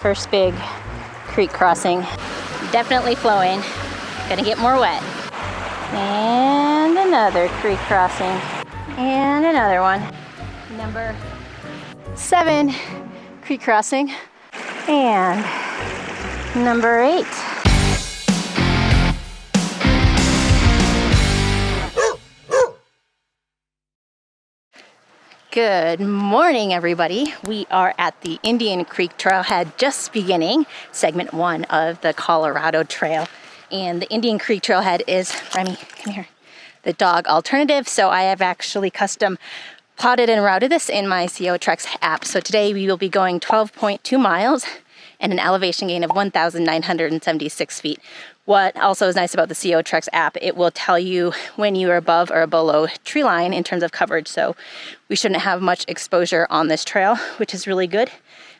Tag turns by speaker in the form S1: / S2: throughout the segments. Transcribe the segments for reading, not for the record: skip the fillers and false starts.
S1: First big creek crossing. Definitely flowing. Gonna get more wet. And another creek crossing. And another one. Number 7 creek crossing. And number 8. Good morning, everybody. We are at the Indian Creek Trailhead, just beginning segment 1 of the Colorado Trail. And the Indian Creek Trailhead is, Remy, come here, the dog alternative. So I have actually custom plotted and routed this in my CO Treks app. So today we will be going 12.2 miles and an elevation gain of 1,976 feet. What also is nice about the CO Treks app, it will tell you when you are above or below tree line in terms of coverage. So we shouldn't have much exposure on this trail, which is really good.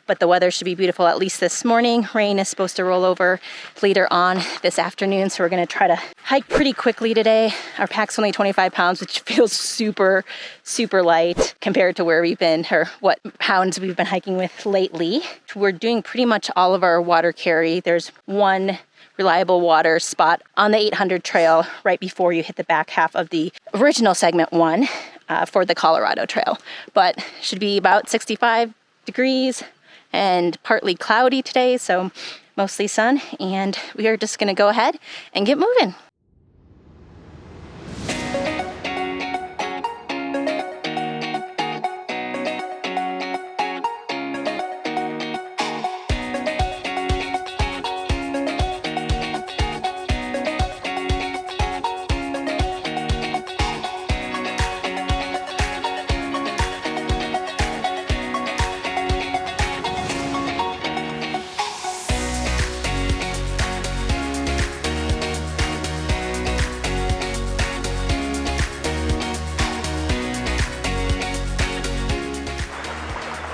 S1: But the weather should be beautiful, at least this morning. Rain is supposed to roll over later on this afternoon. So we're gonna try to hike pretty quickly today. Our pack's only 25 pounds, which feels super, super light compared to where we've been or what pounds we've been hiking with lately. We're doing pretty much all of our water carry. There's one reliable water spot on the 800 trail right before you hit the back half of the original segment 1 for the Colorado Trail. But should be about 65 degrees and partly cloudy today, so mostly sun. And we are just gonna go ahead and get moving.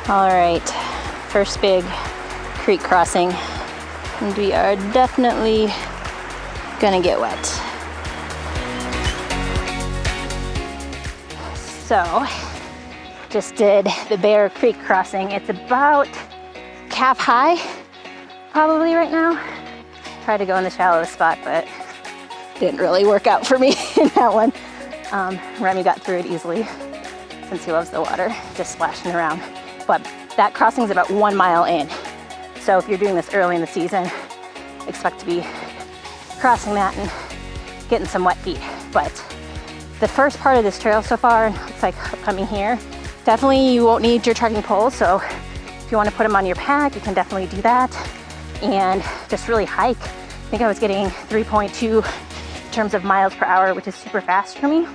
S1: All right, first big creek crossing, and we are definitely gonna get wet. So, just did the Bear Creek crossing. It's about calf high, probably right now. Tried to go in the shallowest spot, but didn't really work out for me in that one. Remy got through it easily since he loves the water, just splashing around. But that crossing is about 1 mile in. So if you're doing this early in the season, expect to be crossing that and getting some wet feet. But the first part of this trail so far, looks like coming here, definitely you won't need your trekking poles. So if you want to put them on your pack, you can definitely do that. And just really hike. I think I was getting 3.2 in terms of miles per hour, which is super fast for me.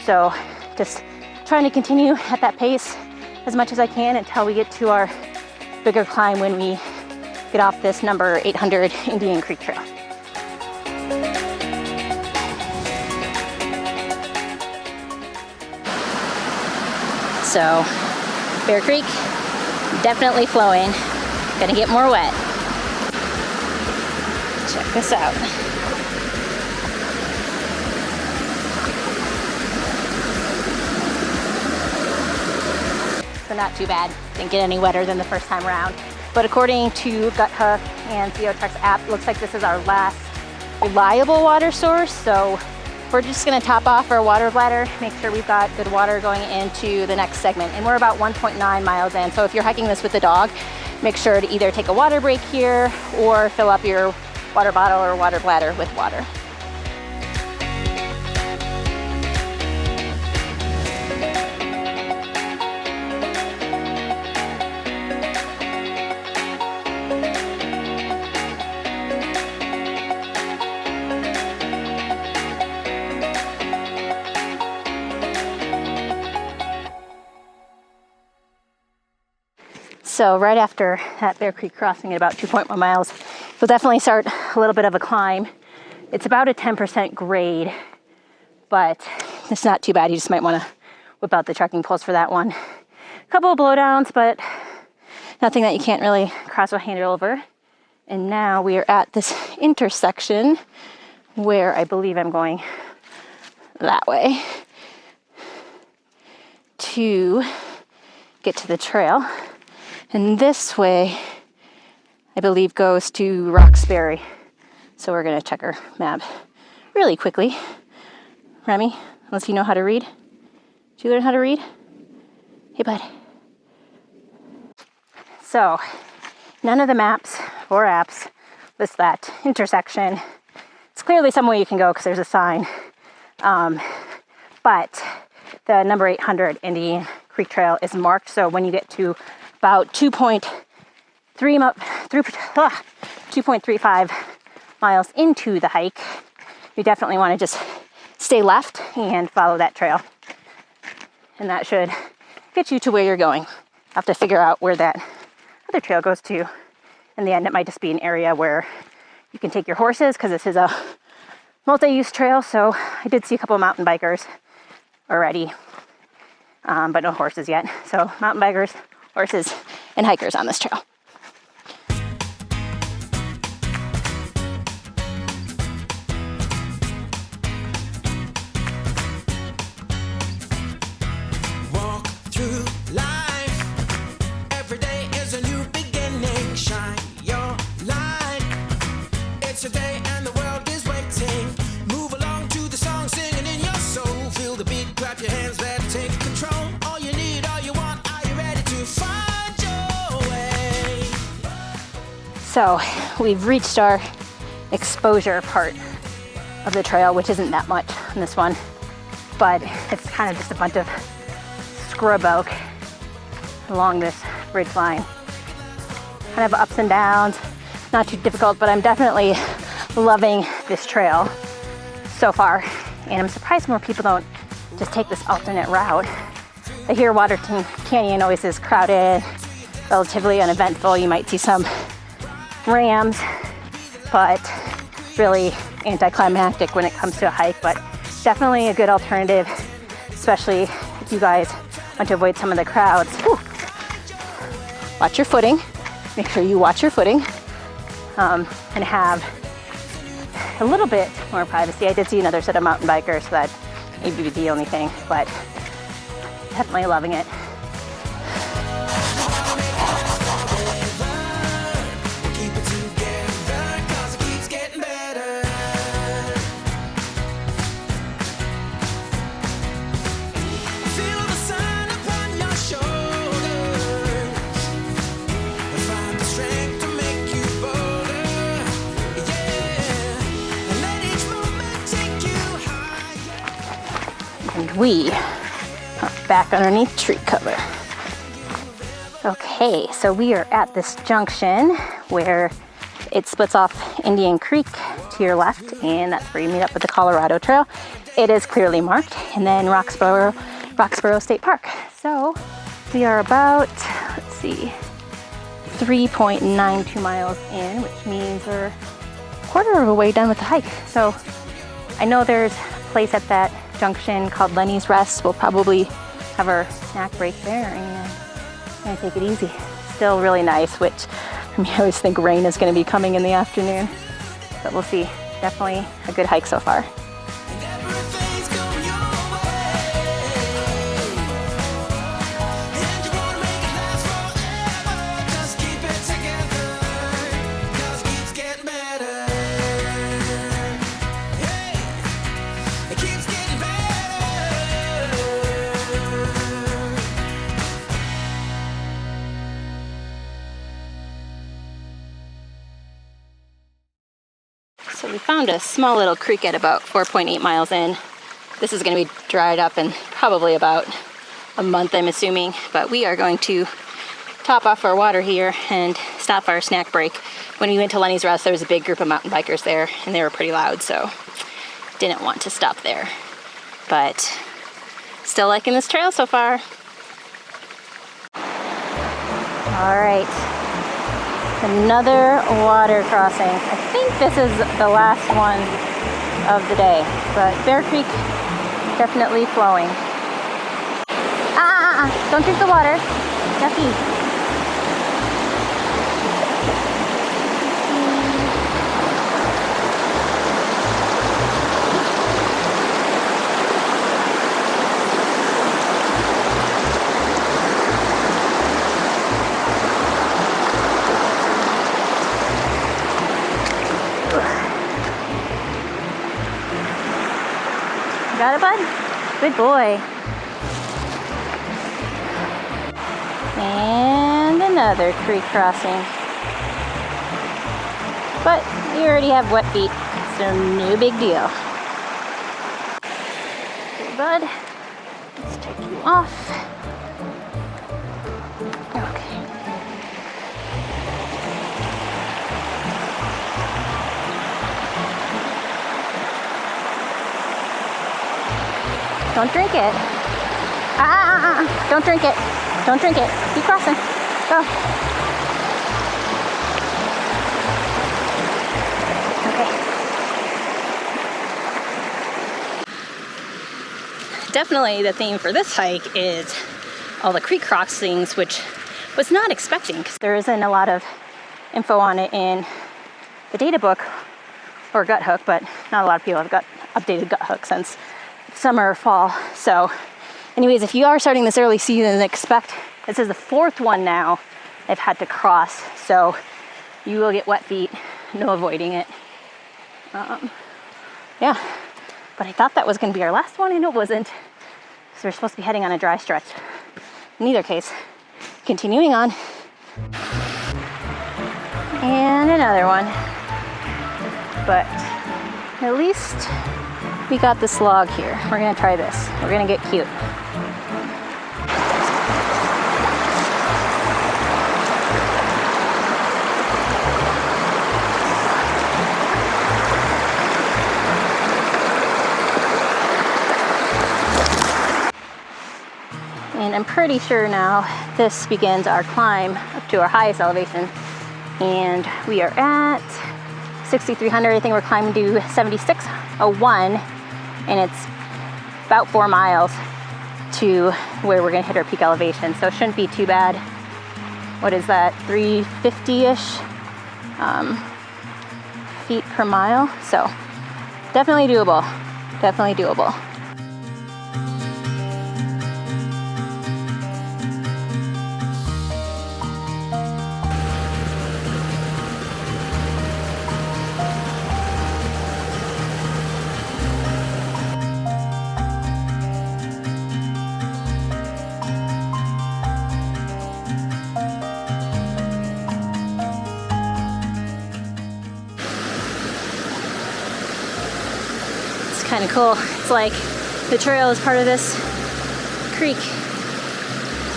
S1: So just trying to continue at that pace as much as I can until we get to our bigger climb when we get off this number 800 Indian Creek Trail. So, Bear Creek, definitely flowing. Gonna get more wet. Check this out. So not too bad. Didn't get any wetter than the first time around. But according to Gut Hook and CO Treks app, looks like this is our last reliable water source. So we're just gonna top off our water bladder, make sure we've got good water going into the next segment. And we're about 1.9 miles in. So if you're hiking this with the dog, make sure to either take a water break here or fill up your water bottle or water bladder with water. So right after that Bear Creek crossing at about 2.1 miles, you'll definitely start a little bit of a climb. It's about a 10% grade, but it's not too bad. You just might want to whip out the trekking poles for that one. A couple of blowdowns, but nothing that you can't really cross or handle over. And now we are at this intersection where I believe I'm going that way to get to the trail. And this way I believe, goes to Roxbury. So we're gonna check our map really quickly. Remy, unless you know how to read. Did you learn how to read? Hey, bud. So, none of the maps or apps list that intersection. It's clearly somewhere you can go because there's a sign. But the number 800 Indian Creek Trail is marked. So when you get to about 2.35 miles into the hike, you definitely want to just stay left and follow that trail. And that should get you to where you're going. You'll have to figure out where that other trail goes to. In the end, it might just be an area where you can take your horses because this is a multi-use trail. So I did see a couple of mountain bikers already, but no horses yet. So mountain bikers, horses, and hikers on this trail.
S2: Walk through life. Every day is a new beginning. Shine your light. It's a day and the world is waiting. Move along to the song, singing in your soul. Feel the beat, clap your hands, let's take control. All you need, all you want, are you ready to find your way?
S1: So we've reached our exposure part of the trail, which isn't that much on this one, but it's kind of just a bunch of scrub oak along this ridge line. Kind of ups and downs, not too difficult, but I'm definitely loving this trail so far. And I'm surprised more people don't just take this alternate route. I hear Waterton Canyon always is crowded, relatively uneventful. You might see some rams, but really anticlimactic when it comes to a hike, but definitely a good alternative, especially if you guys want to avoid some of the crowds. Whew. Watch your footing. Make sure you watch your footing and have a little bit more privacy. I did see another set of mountain bikers, so that may be the only thing, but definitely loving it.
S2: Keep it together, 'cause it keeps getting better. Feel the sun upon your shoulders. Find the strength to make you bolder. Yeah. And let each moment take you higher.
S1: And we are back underneath tree cover. Okay, so we are at this junction where it splits off Indian Creek to your left, and that's where you meet up with the Colorado Trail. It is clearly marked, and then Roxborough State Park. So we are about, let's see, 3.92 miles in, which means we're a quarter of a way done with the hike. So I know there's a place at that junction called Lenny's Rest. We'll probably have our snack break there and take it easy. Still really nice, which for me, I always think rain is going to be coming in the afternoon, but we'll see. Definitely a good hike so far.
S2: And everything's going your way. And you wanna make it last forever. Just keep it together, 'cause it keeps getting better. Hey, it keeps getting better.
S1: So we found a small little creek at about 4.8 miles in. This is going to be dried up in probably about a month, I'm assuming, but we are going to top off our water here and stop our snack break. When we went to Lenny's Rest, there was a big group of mountain bikers there, and they were pretty loud, so didn't want to stop there. But still liking this trail so far. All right. Another water crossing. I think this is the last one of the day, but Bear Creek definitely flowing. Don't drink the water. Yucky. Got it, bud? Good boy. And another creek crossing. But you already have wet feet, so no big deal. Okay, bud. Let's take you off. Okay. Don't drink it. Don't drink it. Don't drink it. Keep crossing. Go. Okay. Definitely the theme for this hike is all the creek crossings, which was not expecting because there isn't a lot of info on it in the data book or gut hook, but not a lot of people have got updated gut hook since summer or fall. So anyways, if you are starting this early season, expect, this is the fourth one now I've had to cross, so you will get wet feet, no avoiding it. Yeah, but I thought that was going to be our last one, and it wasn't. So we're supposed to be heading on a dry stretch. In either case, continuing on. And another one. But at least we got this log here. We're going to try this. We're going to get cute. And I'm pretty sure now this begins our climb up to our highest elevation. And we are at 6,300. I think we're climbing to 7,601. And it's about 4 miles to where we're gonna hit our peak elevation. So it shouldn't be too bad. What is that, 350-ish feet per mile? So definitely doable, definitely doable. Kind of cool. It's like the trail is part of this creek.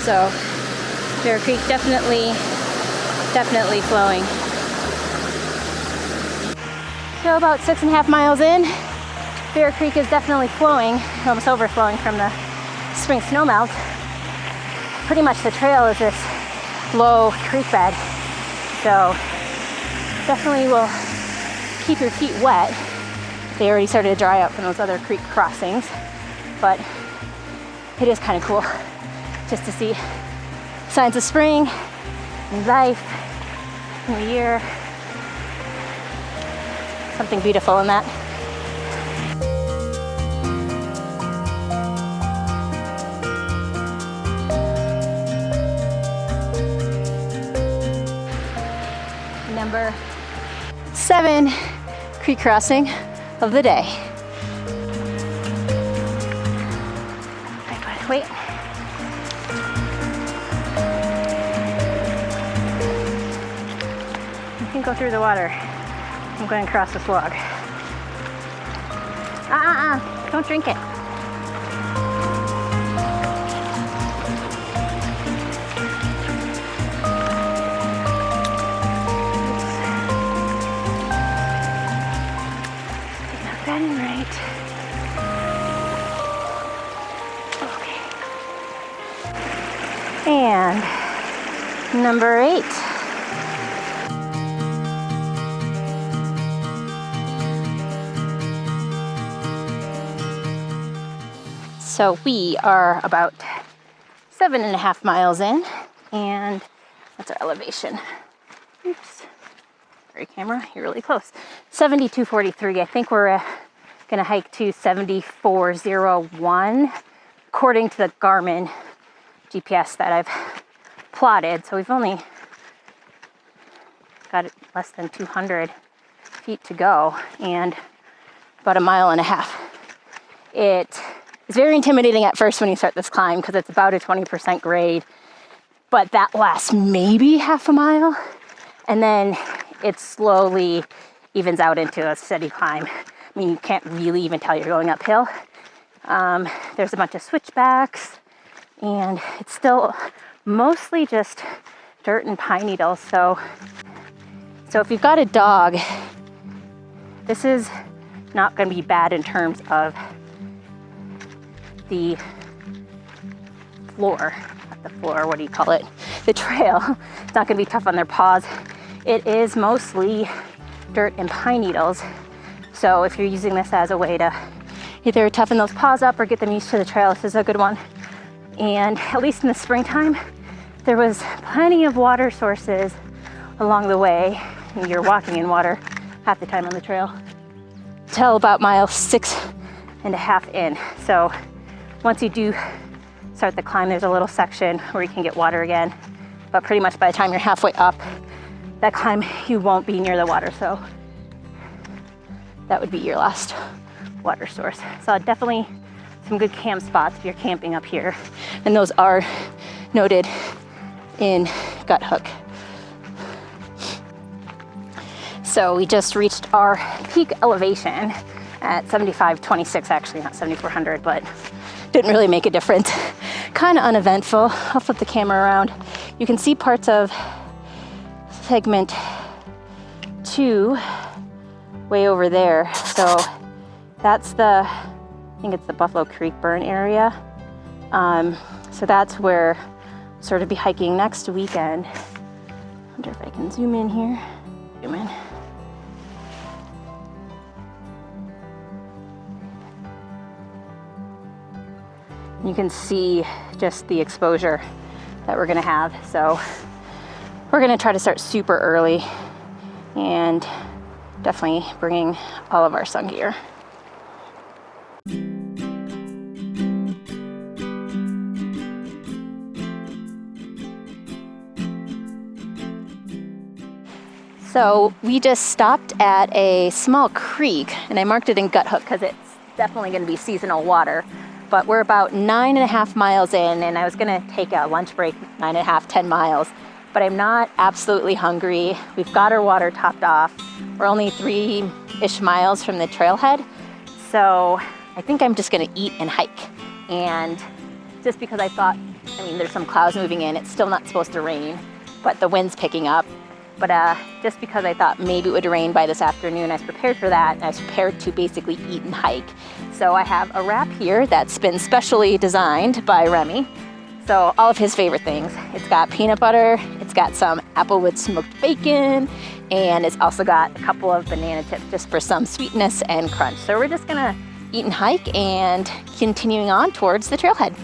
S1: So Bear Creek definitely flowing. So about 6.5 miles in, Bear Creek is definitely flowing, almost overflowing from the spring snowmelt. Pretty much the trail is this low creek bed. So definitely will keep your feet wet. They already started to dry out from those other creek crossings, but it is kind of cool just to see signs of spring, new life, new year. Something beautiful in that. Number 7 creek crossing of the day. Wait. You can go through the water. I'm going to cross this log. Don't drink it. And number 8. So we are about 7.5 miles in, and that's our elevation. Oops. Sorry, camera, you're really close. 7243. I think we're gonna hike to 7401, according to the GARMIN GPS that I've plotted. So we've only got less than 200 feet to go and about 1.5 miles It is very intimidating at first when you start this climb because it's about a 20% grade, but that lasts maybe half a mile, and then it slowly evens out into a steady climb. I mean, you can't really even tell you're going uphill. There's a bunch of switchbacks, and it's still mostly just dirt and pine needles. So if you've got a dog, this is not going to be bad in terms of the floor, not the floor, what do you call it? The trail. It's not going to be tough on their paws. It is mostly dirt and pine needles. So if you're using this as a way to either toughen those paws up or get them used to the trail, this is a good one. And at least in the springtime, there was plenty of water sources along the way. You're walking in water half the time on the trail. Till about mile 6.5 in. So once you do start the climb, there's a little section where you can get water again. But pretty much by the time you're halfway up that climb, you won't be near the water. So that would be your last water source. So definitely some good camp spots if you're camping up here. And those are noted in Gut Hook. So we just reached our peak elevation at 7526, actually not 7400, but didn't really make a difference. Kind of uneventful. I'll flip the camera around. You can see parts of segment 2 way over there. So that's I think it's the Buffalo Creek burn area. So that's where I'll sort of be hiking next weekend. Wonder if I can zoom in here. Zoom in. You can see just the exposure that we're gonna have. So we're gonna try to start super early and definitely bringing all of our sun gear. So we just stopped at a small creek, and I marked it in Gut Hook because it's definitely gonna be seasonal water. But we're about 9.5 miles in, and I was gonna take a lunch break, 9.5, 10 miles, but I'm not absolutely hungry. We've got our water topped off. We're only 3-ish miles from the trailhead. So I think I'm just gonna eat and hike. And just because I thought, I mean, there's some clouds moving in, it's still not supposed to rain, but the wind's picking up. But just because I thought maybe it would rain by this afternoon, I was prepared for that, and I was prepared to basically eat and hike. So I have a wrap here that's been specially designed by Remy. So all of his favorite things. It's got peanut butter, it's got some applewood smoked bacon, and it's also got a couple of banana chips just for some sweetness and crunch. So we're just gonna eat and hike and continuing on towards the trailhead.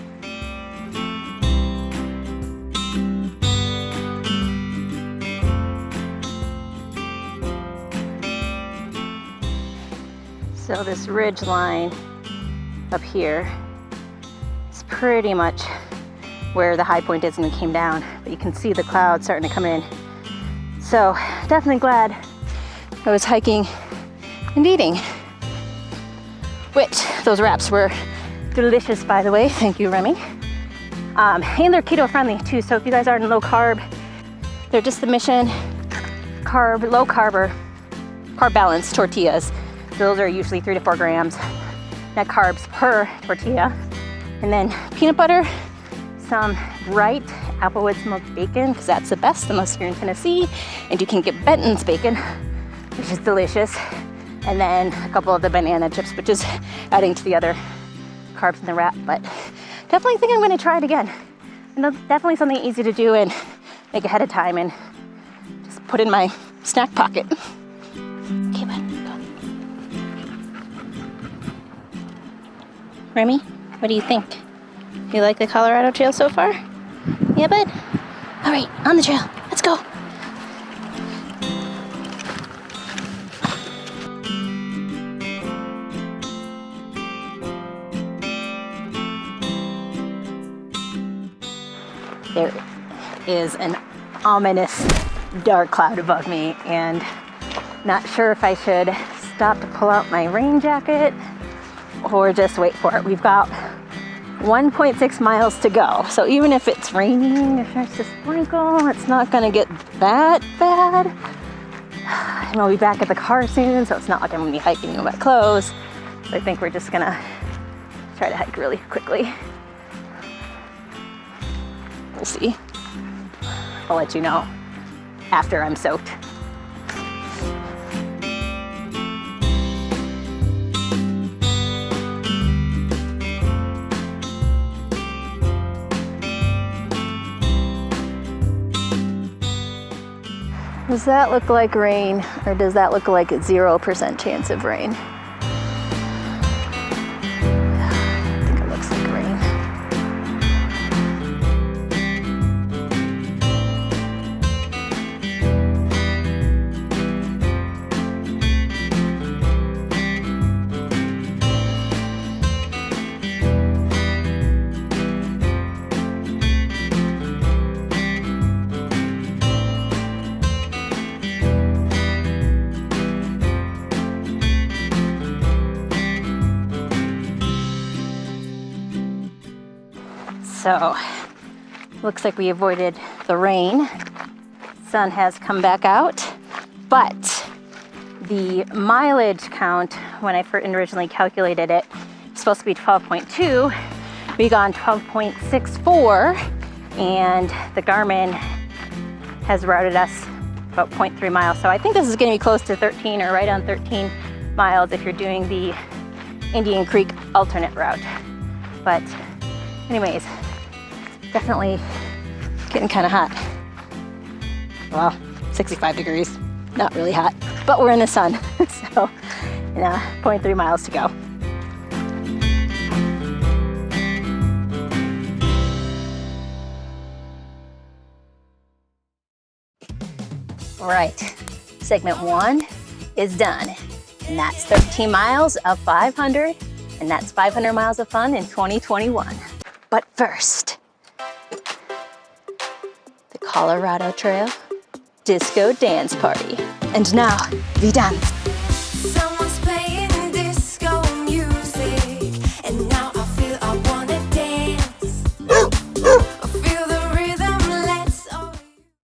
S1: So this ridge line up here is pretty much where the high point is when we came down, but you can see the clouds starting to come in. So definitely glad I was hiking and eating, which those wraps were delicious, by the way. Thank you, Remy. And they're keto friendly too. So if you guys are in low carb, they're just the Mission carb, low carb or carb balance tortillas. Those are usually 3 to 4 grams net carbs per tortilla. And then peanut butter, some bright applewood smoked bacon, because that's the best unless you're in Tennessee. And you can get Benton's bacon, which is delicious. And then a couple of the banana chips, which is adding to the other carbs in the wrap. But definitely think I'm gonna try it again. And that's definitely something easy to do and make ahead of time and just put in my snack pocket. Okay, bud. Remy, what do you think? You like the Colorado Trail so far? Yeah, bud? All right, on the trail. Let's go. There is an ominous dark cloud above me, and not sure if I should stop to pull out my rain jacket or just wait for it. We've got 1.6 miles to go. So even if it's raining, if there's a sprinkle, it's not gonna get that bad. And we'll be back at the car soon, so it's not like I'm gonna be hiking in wet clothes. So I think we're just gonna try to hike really quickly. We'll see. I'll let you know after I'm soaked. Does that look like rain, or does that look like 0% chance of rain? I think it looks like rain. So, looks like we avoided the rain. Sun has come back out, but the mileage count, when I originally calculated it, was supposed to be 12.2. We got 12.64, and the Garmin has routed us about 0.3 miles. So I think this is gonna be close to 13 or right on 13 miles if you're doing the Indian Creek alternate route. But anyways, definitely getting kind of hot. Well, 65 degrees, not really hot, but we're in the sun. So, 0.3 miles to go. All right, segment 1 is done. And that's 13 miles of 500, and that's 500 miles of fun in 2021. But first, the Colorado Trail Disco Dance Party. And now, we dance.